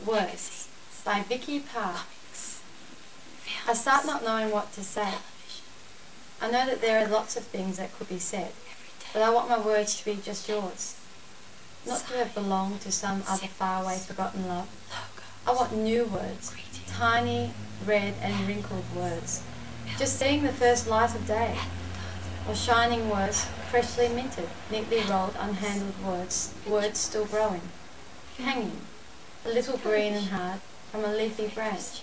Words by Vicky Parr. I start not knowing what to say. I know that there are lots of things that could be said, but I want my words to be just yours, not to have belonged to some other faraway forgotten love. I want new words, tiny, red and wrinkled words, just seeing the first light of day, or shining words, freshly minted, neatly rolled, unhandled words, words still growing, hanging, a little green and hard, from a leafy branch,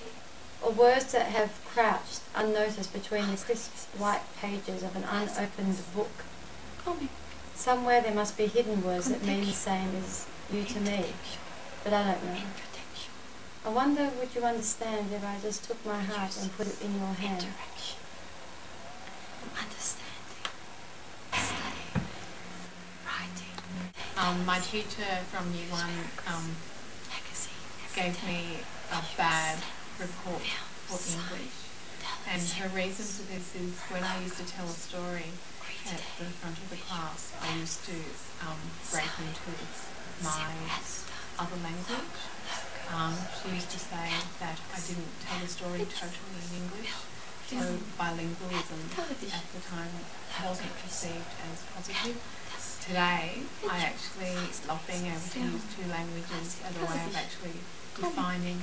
or words that have crouched unnoticed between the crisp white pages of an unopened book. Somewhere there must be hidden words that mean the same as you to me, but I don't know. I wonder, would you understand if I just took my heart and put it in your hand? My teacher from Year 1 gave me a bad report for English, and her reason for this is when I used to tell a story at the front of the class, I used to break into my other language. She used to say that I didn't tell the story totally in English, so bilingualism at the time wasn't perceived as positive. Today, I actually love being able to use two languages as a way of actually defining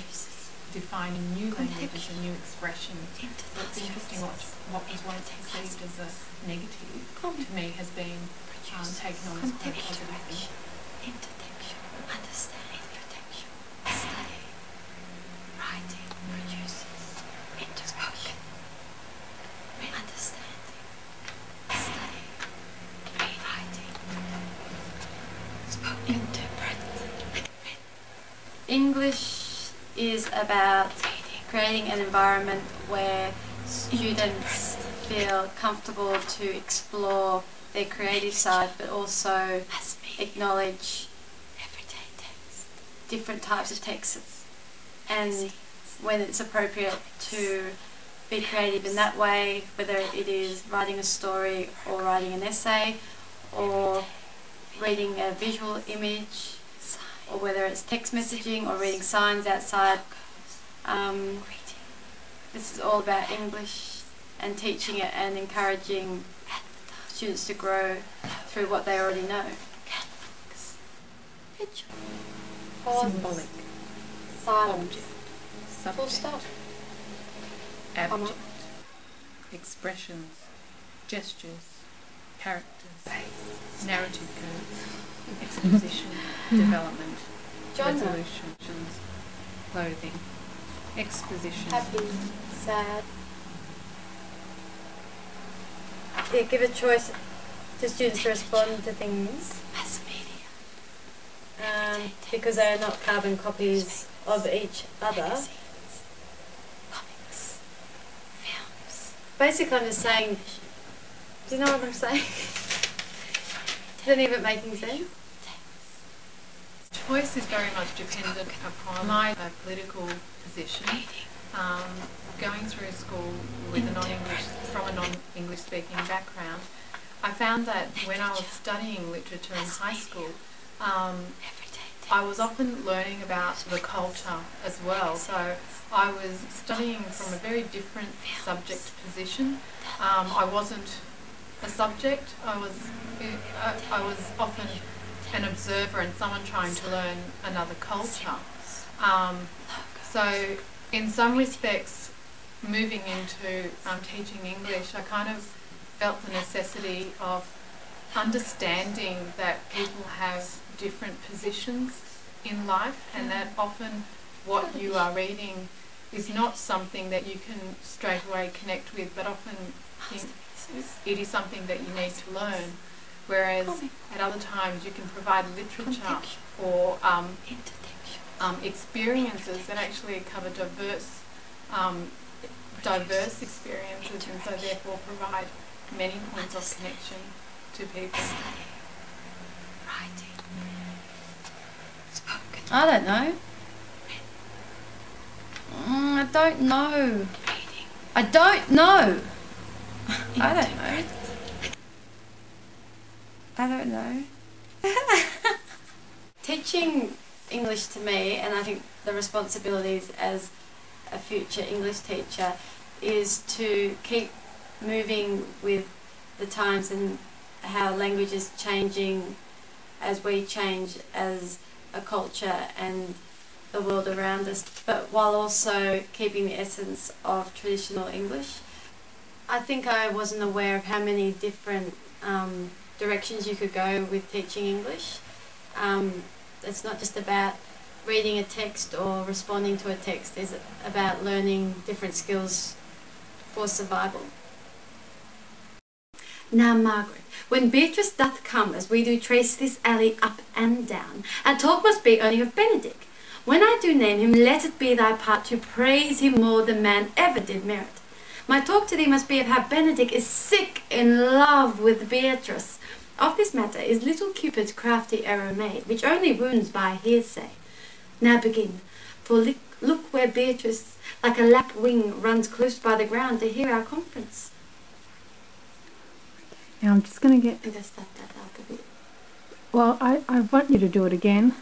new languages and new expressions. What's interesting, what was once perceived as a negative, to me has been taken on as quite a positive thing. English is about creating an environment where students feel comfortable to explore their creative side, but also acknowledge different types of texts, and when it's appropriate to be creative in that way, whether it is writing a story or writing an essay or reading a visual image, or whether it's text messaging or reading signs outside. This is all about English and teaching it and encouraging students to grow through what they already know. Symbolic. Silence. Subject. Full stop. Abject. Expressions. Gestures. Characters. Narrative codes. Exposition. Development. Genre. Resolutions. Clothing. Exposition. Happy, sad. Yeah, give a choice to students to respond to things, because they are not carbon copies of each other. Basically, I'm just saying, do you know what I'm saying? Is any of it making sense? Choice is very much dependent upon my political position. Going through school with from a non-English speaking background, I found that when I was studying literature in high school, I was often learning about the culture as well. So I was studying from a very different subject position. I wasn't a subject. I was often an observer and someone trying to learn another culture. So in some respects, moving into teaching English, I kind of felt the necessity of understanding that people have different positions in life, and that often what you are reading is not something that you can straight away connect with, but often it is something that you need to learn. Whereas at other times you can provide literature or experiences that actually cover diverse experiences, and so therefore provide many points of connection to people. I don't know. I don't know. I don't know. I don't know. I don't know. Teaching English to me, and I think the responsibilities as a future English teacher is to keep moving with the times and how language is changing as we change as a culture and the world around us, but while also keeping the essence of traditional English. I think I wasn't aware of how many different directions you could go with teaching English. It's not just about reading a text or responding to a text, it's about learning different skills for survival. Now, Margaret, when Beatrice doth come, as we do trace this alley up and down, our talk must be only of Benedick. When I do name him, let it be thy part to praise him more than man ever did merit. My talk to thee must be of how Benedick is sick in love with Beatrice. Of this matter is little Cupid's crafty error made, which only wounds by hearsay. Now begin, for look where Beatrice, like a lapwing, runs close by the ground to hear our conference. Now I'm just going to get... Just stop that up a bit. Well, I want you to do it again.